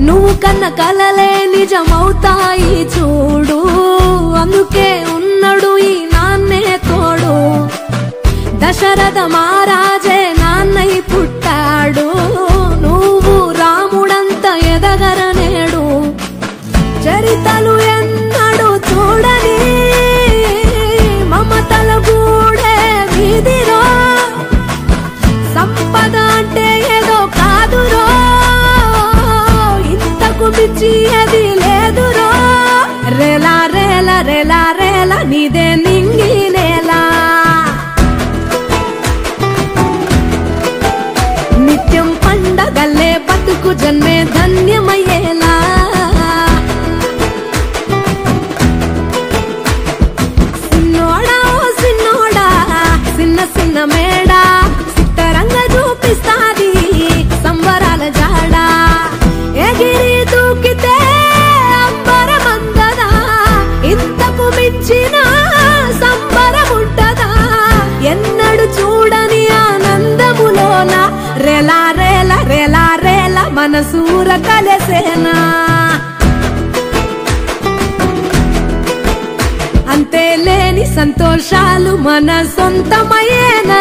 నువ్వు కన్న కలలే నిజమవుతాయి చూడు, అందుకే ఉన్నాడు ఈ నాన్నే తోడు. దశరథ మహారాజే నాన్నై పుట్టాడు, నువ్వు రాముడంత ఎదగరనేడు. చరితలు ఎన్నడు చూడని మమతల గూడే వీధిరో, సంపద అంటే ఏదో కాదురో, ఇంతకు మించి అది లేదురో. రేలా రేలా రేలా రేలా నీదే నింగి నేలా, నిత్యం పండగల్లే బతుకు జన్మే ధన్యమయ్యేలా. సిన్నోడా ఓ సిన్నోడా చిన్న చిన్న మేడా, సిట్టరంగా చూపిస్తాది సంబరాల జాడా. ఎగిరి దూకితే అంబరమందదా, ఇంతకు మించిన సంబరముంటదా. ఎన్నడు చూడని ఆనందములోన రేలా రేలా రేలా రేలా మనసూర కలసేనా. అంతే లేని సంతోషాలు మన సొంతమయ్యేనా.